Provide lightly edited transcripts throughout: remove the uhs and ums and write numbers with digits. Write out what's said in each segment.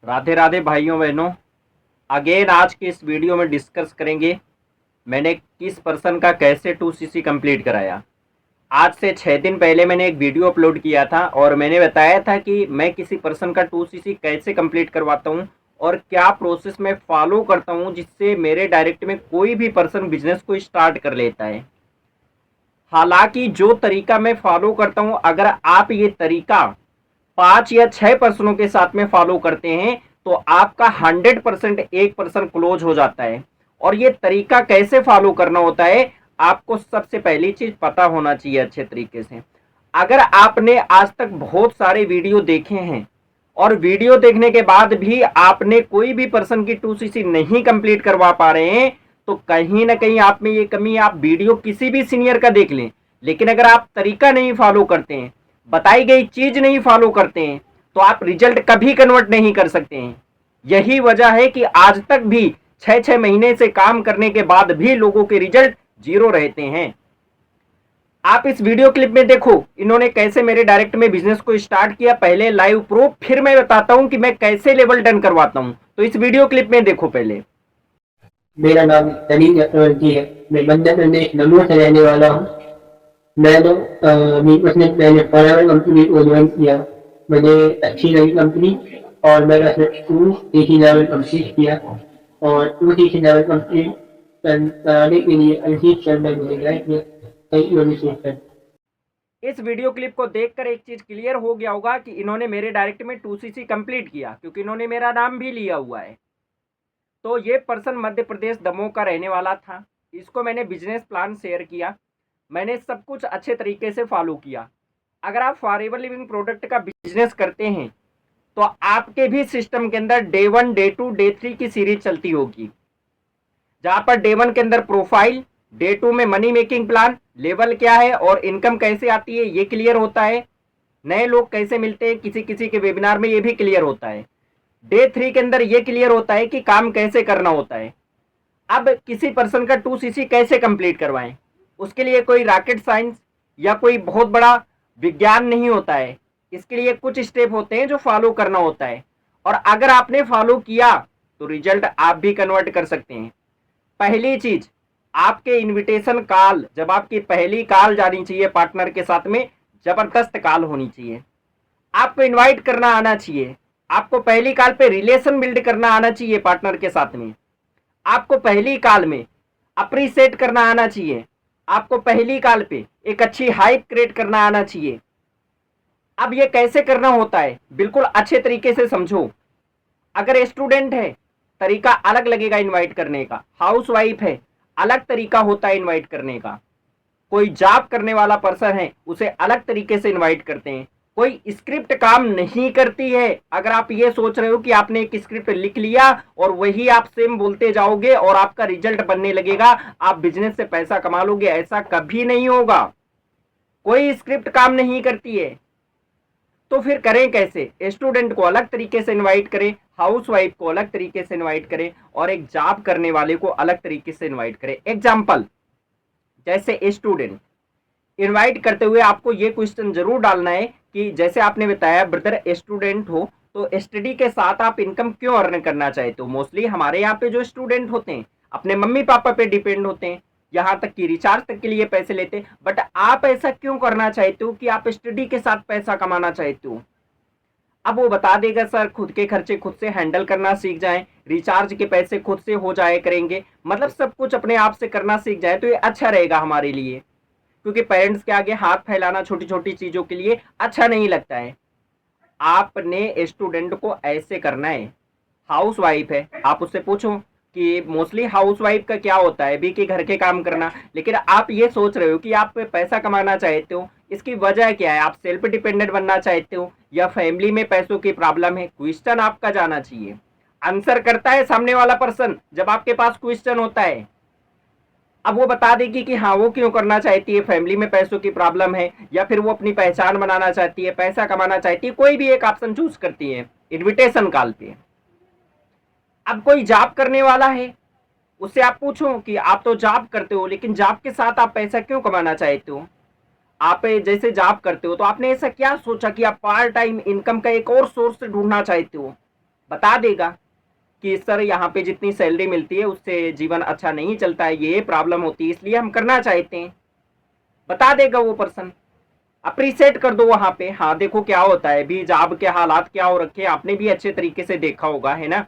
राधे राधे भाइयों बहनों। अगेन आज के इस वीडियो में डिस्कस करेंगे मैंने किस पर्सन का कैसे 2cc कंप्लीट कराया। आज से 6 दिन पहले मैंने एक वीडियो अपलोड किया था और मैंने बताया था कि मैं किसी पर्सन का 2cc कैसे कंप्लीट करवाता हूं और क्या प्रोसेस मैं फॉलो करता हूं जिससे मेरे डायरेक्ट में कोई भी पर्सन बिजनेस को स्टार्ट कर लेता है। हालांकि जो तरीका मैं फॉलो करता हूं, अगर आप ये तरीका 5 या 6 पर्सनों के साथ में फॉलो करते हैं तो आपका 100% एक पर्सन क्लोज हो जाता है। और ये तरीका कैसे फॉलो करना होता है, आपको सबसे पहली चीज पता होना चाहिए अच्छे तरीके से। अगर आपने आज तक बहुत सारे वीडियो देखे हैं और वीडियो देखने के बाद भी आपने कोई भी पर्सन की 2cc नहीं कंप्लीट करवा पा रहे हैं तो कहीं ना कहीं आप में ये कमी है। आप वीडियो किसी भी सीनियर का देख लें, लेकिन अगर आप तरीका नहीं फॉलो करते हैं, बताई गई चीज नहीं फॉलो करते हैं, तो आप रिजल्ट कभी कन्वर्ट नहीं कर सकते हैं। यही वजह है कि आज तक भी 6-6 महीने से काम करने के बाद भी लोगों के रिजल्ट जीरो रहते हैं। आप इस वीडियो क्लिप में देखो इन्होंने कैसे मेरे डायरेक्ट में बिजनेस को स्टार्ट किया। पहले लाइव प्रूफ, फिर मैं बताता हूं कि मैं कैसे लेवल डन करवाता हूं। तो इस वीडियो क्लिप में देखो पहले। मेरा नाम तरीन चक्रवर्ती है। मैं मध्य प्रदेश नमूर से रहने वाला हूँ। मैंने 20% पहले फॉरएवर कंपनी को ज्वाइन किया। मुझे अच्छी लगी कंपनी और मैंने सिर्फ 2 लेवल कंप्लीट किया और 2 लेवल कंप्लीट कराने के लिए अभिषेक शर्मा मुझे गाइड किया। Thank you Abhishek sir. इस वीडियो क्लिप को देखकर एक चीज क्लियर हो गया होगा कि इन्होंने मेरे डायरेक्ट में 2cc कंप्लीट किया, क्योंकि इन्होंने मेरा नाम भी लिया हुआ है। तो ये पर्सन मध्य प्रदेश दमोह का रहने वाला था। इसको मैंने बिजनेस प्लान शेयर किया, मैंने सब कुछ अच्छे तरीके से फॉलो किया। अगर आप फॉरएवर लिविंग प्रोडक्ट का बिजनेस करते हैं तो आपके भी सिस्टम के अंदर डे 1, डे 2, डे 3 की सीरीज चलती होगी, जहां पर डे 1 के अंदर प्रोफाइल, डे 2 में मनी मेकिंग प्लान, लेवल क्या है और इनकम कैसे आती है ये क्लियर होता है। नए लोग कैसे मिलते हैं किसी किसी के वेबिनार में ये भी क्लियर होता है। डे 3 के अंदर ये क्लियर होता है कि काम कैसे करना होता है। अब किसी पर्सन का 2cc कैसे कंप्लीट करवाएं, उसके लिए कोई रॉकेट साइंस या कोई बहुत बड़ा विज्ञान नहीं होता है। इसके लिए कुछ स्टेप होते हैं जो फॉलो करना होता है, और अगर आपने फॉलो किया तो रिजल्ट आप भी कन्वर्ट कर सकते हैं। पहली चीज, आपके इनविटेशन कॉल, जब आपकी पहली कॉल जानी चाहिए पार्टनर के साथ में, जबरदस्त कॉल होनी चाहिए। आपको इनवाइट करना आना चाहिए। आपको पहली कॉल पे रिलेशन बिल्ड करना आना चाहिए पार्टनर के साथ में। आपको पहली कॉल में अप्रिशिएट करना आना चाहिए। आपको पहली कॉल पे एक अच्छी हाइप क्रिएट करना आना चाहिए। अब ये कैसे करना होता है बिल्कुल अच्छे तरीके से समझो। अगर स्टूडेंट है तरीका अलग लगेगा इनवाइट करने का, हाउस वाइफ है अलग तरीका होता है इनवाइट करने का, कोई जॉब करने वाला पर्सन है उसे अलग तरीके से इनवाइट करते हैं। कोई स्क्रिप्ट काम नहीं करती है। अगर आप ये सोच रहे हो कि आपने एक स्क्रिप्ट लिख लिया और वही आप सेम बोलते जाओगे और आपका रिजल्ट बनने लगेगा, आप बिजनेस से पैसा कमा लोगे, ऐसा कभी नहीं होगा। कोई स्क्रिप्ट काम नहीं करती है। तो फिर करें कैसे? स्टूडेंट को अलग तरीके से इनवाइट करें, हाउस वाइफ को अलग तरीके से इनवाइट करें और एक जॉब करने वाले को अलग तरीके से इनवाइट करें। एग्जाम्पल, जैसे स्टूडेंट इनवाइट करते हुए आपको ये क्वेश्चन जरूर डालना है कि जैसे आपने बताया ब्रदर स्टूडेंट हो तो स्टडी के साथ आप इनकम क्यों अर्न करना चाहते हो। मोस्टली हमारे यहाँ पे जो स्टूडेंट होते हैं अपने मम्मी पापा पे डिपेंड होते हैं, यहाँ तक कि रिचार्ज तक के लिए पैसे लेते हैं। बट आप ऐसा क्यों करना चाहते हो कि आप स्टडी के साथ पैसा कमाना चाहते हो? अब वो बता देगा सर खुद के खर्चे खुद से हैंडल करना सीख जाए, रिचार्ज के पैसे खुद से हो जाए करेंगे, मतलब सब कुछ अपने आप से करना सीख जाए तो ये अच्छा रहेगा हमारे लिए। क्योंकि पेरेंट्स के आगे हाथ फैलाना छोटी छोटी चीजों के लिए अच्छा नहीं लगता है। आपने स्टूडेंट को ऐसे करना है। हाउस वाइफ है, आप उससे पूछो कि मोस्टली हाउस वाइफ का क्या होता है भी कि घर के काम करना, लेकिन आप ये सोच रहे हो कि आप पैसा कमाना चाहते हो, इसकी वजह क्या है? आप सेल्फ डिपेंडेंट बनना चाहते हो या फैमिली में पैसों की प्रॉब्लम है? क्वेश्चन आपका जाना चाहिए। आंसर करता है सामने वाला पर्सन जब आपके पास क्वेश्चन होता है। अब वो बता देगी कि हाँ वो क्यों करना चाहती है, फैमिली में पैसों की प्रॉब्लम है या फिर वो अपनी पहचान बनाना चाहती है, पैसा कमाना चाहती है, कोई भी एक ऑप्शन चूज करती है इनविटेशन कॉल पे। अब कोई जॉब करने वाला है, उससे आप पूछो कि आप तो जॉब करते हो लेकिन जॉब के साथ आप पैसा क्यों कमाना चाहते हो? आप जैसे जॉब करते हो तो आपने ऐसा क्या सोचा कि आप पार्ट टाइम इनकम का एक और सोर्स ढूंढना चाहते हो? बता देगा कि सर यहाँ पे जितनी सैलरी मिलती है उससे जीवन अच्छा नहीं चलता है, ये प्रॉब्लम होती है, इसलिए हम करना चाहते हैं। बता देगा वो पर्सन, अप्रिशिएट कर दो वहां पे। हाँ देखो क्या होता है, भी जॉब के हालात क्या हो रखे हैं आपने भी अच्छे तरीके से देखा होगा, है ना।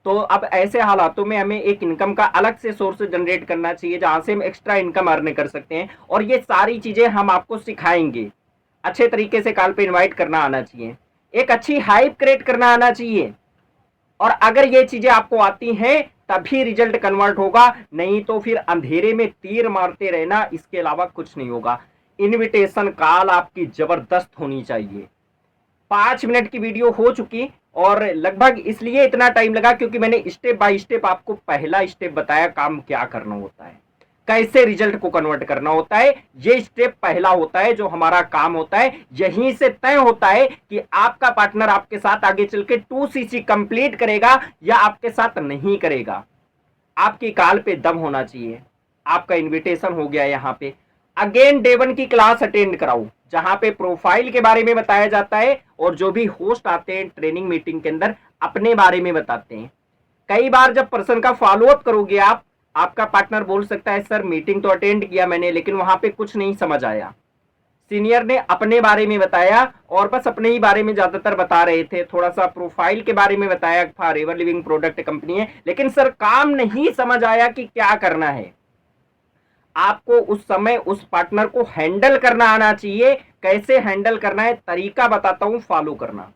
तो अब ऐसे हालातों में हमें एक इनकम का अलग से सोर्स जनरेट करना चाहिए जहां से हम एक्स्ट्रा इनकम अर्न कर सकते हैं, और ये सारी चीजें हम आपको सिखाएंगे। अच्छे तरीके से कॉल पे इनवाइट करना आना चाहिए, एक अच्छी हाइप क्रिएट करना आना चाहिए, और अगर ये चीजें आपको आती हैं तभी रिजल्ट कन्वर्ट होगा, नहीं तो फिर अंधेरे में तीर मारते रहना, इसके अलावा कुछ नहीं होगा। इनविटेशन कॉल आपकी जबरदस्त होनी चाहिए। 5 मिनट की वीडियो हो चुकी, और लगभग इसलिए इतना टाइम लगा क्योंकि मैंने स्टेप बाय स्टेप आपको पहला स्टेप बताया काम क्या करना होता है, कैसे रिजल्ट को कन्वर्ट करना होता है। ये स्टेप पहला होता है जो हमारा काम होता है। यहीं से तय होता है कि आपका पार्टनर आपके साथ आगे चल के 2cc कंप्लीट करेगा या आपके साथ नहीं करेगा। आपकी कॉल पे दम होना चाहिए। आपका इनविटेशन हो गया, यहाँ पे अगेन डे 1 की क्लास अटेंड कराओ जहां पे प्रोफाइल के बारे में बताया जाता है, और जो भी होस्ट आते हैं ट्रेनिंग मीटिंग के अंदर अपने बारे में बताते हैं। कई बार जब पर्सन का फॉलोअप करोगे आप, आपका पार्टनर बोल सकता है सर मीटिंग तो अटेंड किया मैंने लेकिन वहां पे कुछ नहीं समझ आया, सीनियर ने अपने बारे में बताया और बस अपने ही बारे में ज्यादातर बता रहे थे, थोड़ा सा प्रोफाइल के बारे में बताया, फॉरएवर लिविंग प्रोडक्ट कंपनी है, लेकिन सर काम नहीं समझ आया कि क्या करना है। आपको उस समय उस पार्टनर को हैंडल करना आना चाहिए। कैसे हैंडल करना है तरीका बताता हूं, फॉलो करना।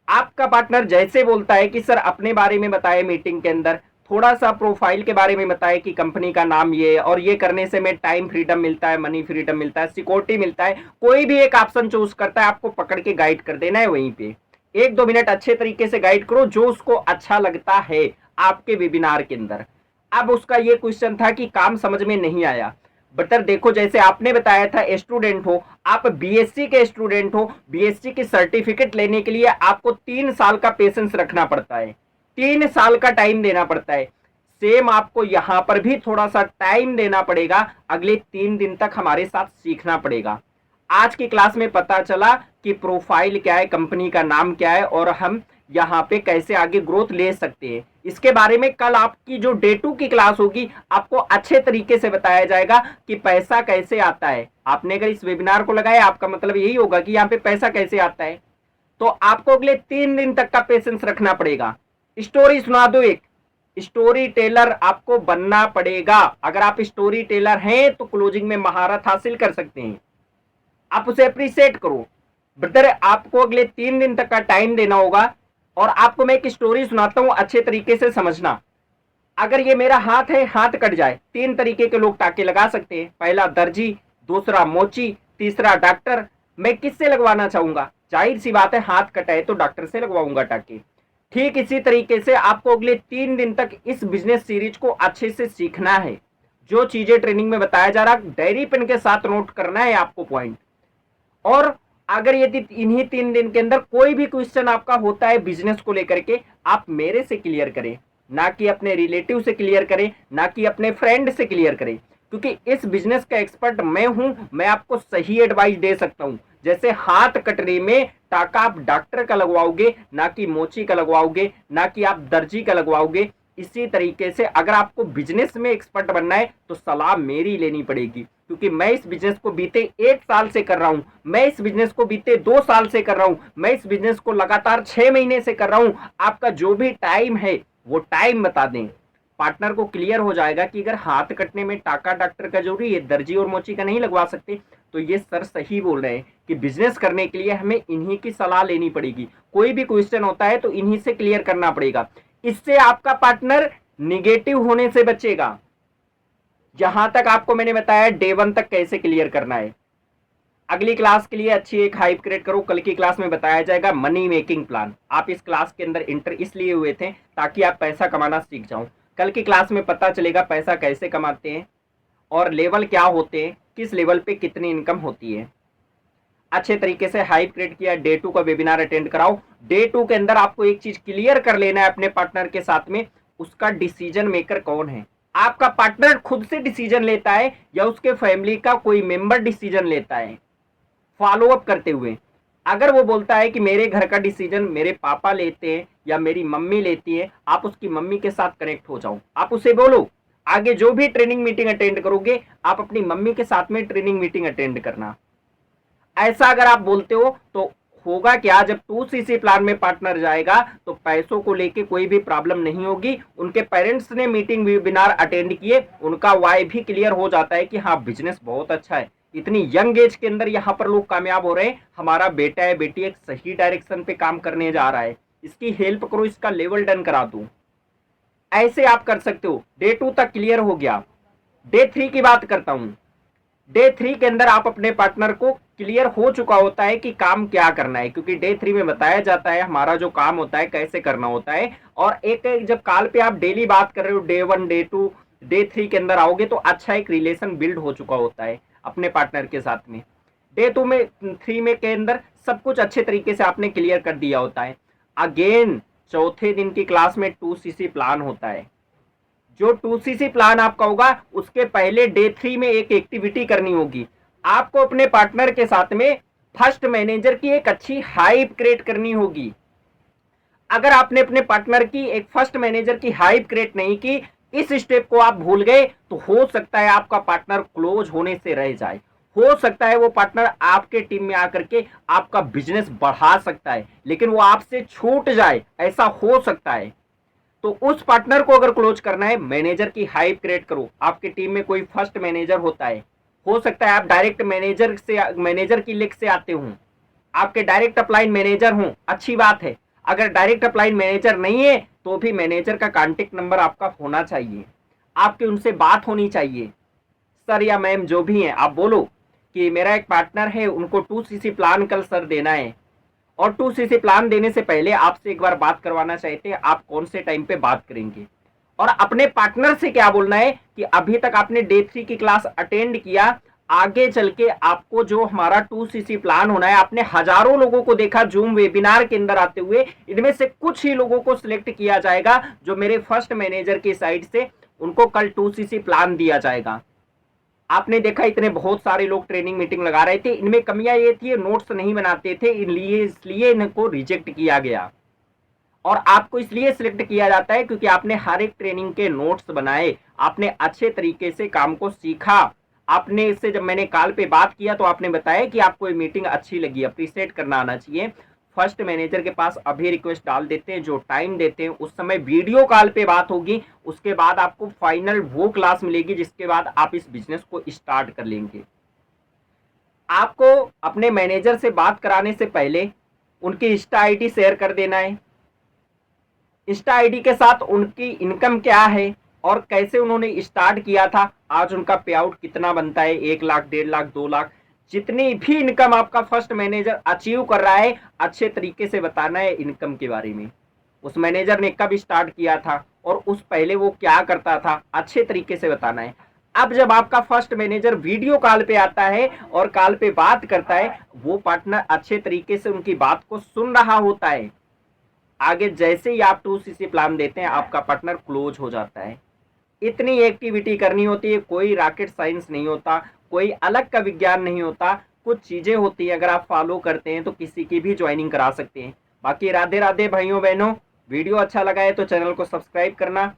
आपका पार्टनर जैसे बोलता है कि सर अपने बारे में बताए मीटिंग के अंदर, थोड़ा सा प्रोफाइल के बारे में बताए कि कंपनी का नाम ये, और ये करने से मैं टाइम फ्रीडम मिलता है, मनी फ्रीडम मिलता है, सिक्योरिटी मिलता है, कोई भी एक ऑप्शन चूज करता है, आपको पकड़ के गाइड कर देना है वहीं पे। 1-2 मिनट अच्छे तरीके से गाइड करो जो उसको अच्छा लगता है आपके वेबिनार के अंदर। अब उसका ये क्वेश्चन था कि काम समझ में नहीं आया, बटर देखो जैसे आपने बताया था स्टूडेंट हो, आप बीएससी के स्टूडेंट हो, बीएससी की सर्टिफिकेट लेने के लिए आपको 3 साल का पेशेंस रखना पड़ता है, 3 साल का टाइम देना पड़ता है। सेम आपको यहां पर भी थोड़ा सा टाइम देना पड़ेगा, अगले 3 दिन तक हमारे साथ सीखना पड़ेगा। आज की क्लास में पता चला कि प्रोफाइल क्या है, कंपनी का नाम क्या है, और हम यहाँ पे कैसे आगे ग्रोथ ले सकते हैं। इसके बारे में कल आपकी जो डे 2 की क्लास होगी आपको अच्छे तरीके से बताया जाएगा कि पैसा कैसे आता है। आपने अगर इस वेबिनार को लगाया आपका मतलब यही होगा कि यहाँ पे पैसा कैसे आता है, तो आपको अगले 3 दिन तक का पेशेंस रखना पड़ेगा। स्टोरी सुना दो, एक स्टोरी टेलर आपको बनना पड़ेगा। अगर आप स्टोरी टेलर हैं तो क्लोजिंग में महारत हासिल कर सकते हैं, आप उसे अप्रिशिएट करो। ब्रदर आपको अगले 3 दिन तक का टाइम देना होगा, और आपको मैं एक स्टोरी सुनाता हूं, अच्छे तरीके से समझना। अगर ये मेरा हाथ है, हाथ कट जाए, 3 तरीके के लोग टाके लगा सकते हैं, पहला दर्जी, दूसरा मोची, तीसरा डॉक्टर। मैं किससे लगवाना चाहूंगा? जाहिर सी बात है हाथ कटा है तो डॉक्टर से लगवाऊंगा टाके। ठीक इसी तरीके से आपको अगले 3 दिन तक इस बिजनेस सीरीज को अच्छे से सीखना है। जो चीजें ट्रेनिंग में बताया जा रहा, डायरी पेन के साथ नोट करना है आपको पॉइंट। और अगर यदि इन्हीं 3 दिन के अंदर कोई भी क्वेश्चन आपका होता है बिजनेस को लेकर के, आप मेरे से क्लियर करें, ना कि अपने रिलेटिव से क्लियर करें, ना कि अपने फ्रेंड से क्लियर करें, क्योंकि इस बिजनेस का एक्सपर्ट मैं हूं। मैं आपको सही एडवाइस दे सकता हूं। जैसे हाथ कटने में टाका आप डॉक्टर का लगवाओगे, ना कि मोची का लगवाओगे, ना कि आप दर्जी का लगवाओगे, इसी तरीके से अगर आपको बिजनेस में एक्सपर्ट बनना है तो सलाह मेरी लेनी पड़ेगी, क्योंकि मैं इस बिजनेस को बीते 1 साल से कर रहा हूं, मैं इस बिजनेस को बीते 2 साल से कर रहा हूं, मैं इस बिजनेस को लगातार 6 महीने से कर रहा हूं। आपका जो भी टाइम है वो टाइम बता दें, पार्टनर को क्लियर हो जाएगा कि अगर हाथ कटने में टाका डॉक्टर का जरूरी है, दर्जी और मोची का नहीं लगवा सकते, तो ये सर सही बोल रहे हैं कि बिजनेस करने के लिए हमें इन्हीं की सलाह लेनी पड़ेगी। कोई भी क्वेश्चन होता है तो इन्हीं से क्लियर करना पड़ेगा। इससे आपका पार्टनर निगेटिव होने से बचेगा। जहां तक आपको मैंने बताया डे 1 तक कैसे क्लियर करना है। अगली क्लास के लिए अच्छी एक हाइप क्रिएट करो। कल की क्लास में बताया जाएगा मनी मेकिंग प्लान। आप इस क्लास के अंदर इंटर इसलिए हुए थे ताकि आप पैसा कमाना सीख जाओ। कल की क्लास में पता चलेगा पैसा कैसे कमाते हैं और लेवल क्या होते हैं, किस लेवल पे कितनी इनकम होती है। अच्छे तरीके से हाइप क्रिएट किया। डे 2 का वेबिनार अटेंड कराओ। डे 2 के अंदर आपको एक चीज क्लियर कर लेना है अपने पार्टनर के साथ में, उसका डिसीजन मेकर कौन है। आपका पार्टनर खुद से डिसीजन लेता है या उसके फैमिली का कोई मेंबर डिसीजन लेता है, फॉलो अप करते हुए। अगर वो बोलता है कि मेरे घर का डिसीजन मेरे पापा लेते हैं या मेरी मम्मी लेती है, आप उसकी मम्मी के साथ कनेक्ट हो जाओ। आप उसे बोलो आगे जो भी ट्रेनिंग मीटिंग अटेंड करोगे आप अपनी मम्मी के साथ में ट्रेनिंग मीटिंग अटेंड करना। ऐसा अगर आप बोलते हो तो होगा क्या, जब 2cc प्लान में पार्टनर जाएगा तो पैसों को लेके कोई भी प्रॉब्लम नहीं होगी। उनके पेरेंट्स ने मीटिंग वेबिनार अटेंड किए, उनका वाई भी क्लियर हो जाता है कि हाँ बिजनेस बहुत अच्छा है, इतनी यंग एज के अंदर यहाँ पर लोग कामयाब हो रहे हैं, हमारा बेटा है बेटी एक सही डायरेक्शन पे काम करने जा रहा है, इसकी हेल्प करो, इसका लेवल डन करा दूं। ऐसे आप कर सकते हो। डे 2 तक क्लियर हो गया। डे 3 की बात करता हूं। डे 3 के अंदर आप अपने पार्टनर को क्लियर हो चुका होता है कि काम क्या करना है, क्योंकि डे 3 में बताया जाता है हमारा जो काम होता है कैसे करना होता है। और एक जब कॉल पे आप डेली बात कर रहे हो, डे 1 डे 2 डे 3 के अंदर आओगे तो अच्छा एक रिलेशन बिल्ड हो चुका होता है अपने पार्टनर के साथ में। डे 2 में 3 में के अंदर सब कुछ अच्छे तरीके से आपने क्लियर कर दिया होता है। अगेन चौथे दिन की क्लास में 2cc प्लान होता है। जो 2cc प्लान आपका होगा उसके पहले डे 3 में एक एक्टिविटी करनी होगी। आपको अपने पार्टनर के साथ में फर्स्ट मैनेजर की एक अच्छी हाइप क्रिएट करनी होगी। अगर आपने अपने पार्टनर की एक फर्स्ट मैनेजर की हाइप क्रिएट नहीं की, इस स्टेप को आप भूल गए, तो हो सकता है आपका पार्टनर क्लोज होने से रह जाए। हो सकता है वो पार्टनर आपके टीम में आकर के आपका बिजनेस बढ़ा सकता है, लेकिन वो आपसे छूट जाए, ऐसा हो सकता है। तो उस पार्टनर को अगर क्लोज करना है, मैनेजर की हाइप क्रिएट करो। आपकी टीम में कोई फर्स्ट मैनेजर होता है, हो सकता है आप डायरेक्ट मैनेजर की लिस्ट से आते हो, आपके डायरेक्ट अपलाइन मैनेजर हो, अच्छी बात है। अगर डायरेक्ट अपलाइन मैनेजर नहीं है तो भी मैनेजर का कांटेक्ट नंबर आपका होना चाहिए, आपकी उनसे बात होनी चाहिए। सर या मैम जो भी हैं, आप बोलो कि मेरा एक पार्टनर है, उनको 2cc प्लान कल सर देना है, और 2cc प्लान देने से पहले आपसे एक बार बात करवाना चाहते हैं, आप कौन से टाइम पे बात करेंगे। और अपने पार्टनर से क्या बोलना है कि अभी तक आपने डे 3 की क्लास अटेंड किया, आगे चल के आपको जो हमारा 2cc प्लान होना है, आपने हजारों लोगों को देखा जूम वेबिनार के अंदर आते हुए, इनमें से कुछ ही लोगों को सिलेक्ट किया जाएगा जो मेरे फर्स्ट मैनेजर की साइड से उनको कल 2cc प्लान दिया जाएगा। आपने देखा इतने बहुत सारे लोग ट्रेनिंग मीटिंग लगा रहे थे, इनमें कमियां ये थी नोट्स नहीं बनाते थे, इसलिए इनको रिजेक्ट किया गया। और आपको इसलिए सिलेक्ट किया जाता है क्योंकि आपने हर एक ट्रेनिंग के नोट्स बनाए, आपने अच्छे तरीके से काम को सीखा। आपने इससे जब मैंने कॉल पे बात किया तो आपने बताया कि आपको ये मीटिंग अच्छी लगी, अप्रिशिएट करना आना चाहिए। फर्स्ट मैनेजर के पास अभी रिक्वेस्ट डाल देते हैं, जो टाइम देते हैं उस समय वीडियो कॉल पे बात होगी, उसके बाद आपको फाइनल वो क्लास मिलेगी जिसके बाद आप इस बिजनेस को स्टार्ट कर लेंगे। आपको अपने मैनेजर से बात कराने से पहले उनकी इंस्टा आईडी शेयर कर देना है। इंस्टा आईडी के साथ उनकी इनकम क्या है और कैसे उन्होंने स्टार्ट किया था, आज उनका पे आउट कितना बनता है, 1 लाख 1.5 लाख 2 लाख, जितनी भी इनकम आपका फर्स्ट मैनेजर अचीव कर रहा है अच्छे तरीके से बताना है इनकम के बारे में। उस मैनेजर ने कब स्टार्ट किया था और उस पहले वो क्या करता था, अच्छे तरीके से बताना है। अब जब आपका फर्स्ट मैनेजर वीडियो कॉल पे आता है और कॉल पे बात करता है, वो पार्टनर अच्छे तरीके से उनकी बात को सुन रहा होता है, आगे जैसे ही आप 2cc प्लान देते हैं आपका पार्टनर क्लोज हो जाता है। इतनी एक्टिविटी करनी होती है, कोई रॉकेट साइंस नहीं होता, कोई अलग का विज्ञान नहीं होता, कुछ चीजें होती हैं, अगर आप फॉलो करते हैं तो किसी की भी ज्वाइनिंग करा सकते हैं। बाकी राधे राधे भाइयों बहनों, वीडियो अच्छा लगा है तो चैनल को सब्सक्राइब करना,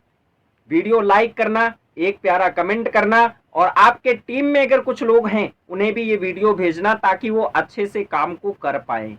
वीडियो लाइक करना, एक प्यारा कमेंट करना, और आपके टीम में अगर कुछ लोग हैं उन्हें भी ये वीडियो भेजना ताकि वो अच्छे से काम को कर पाए।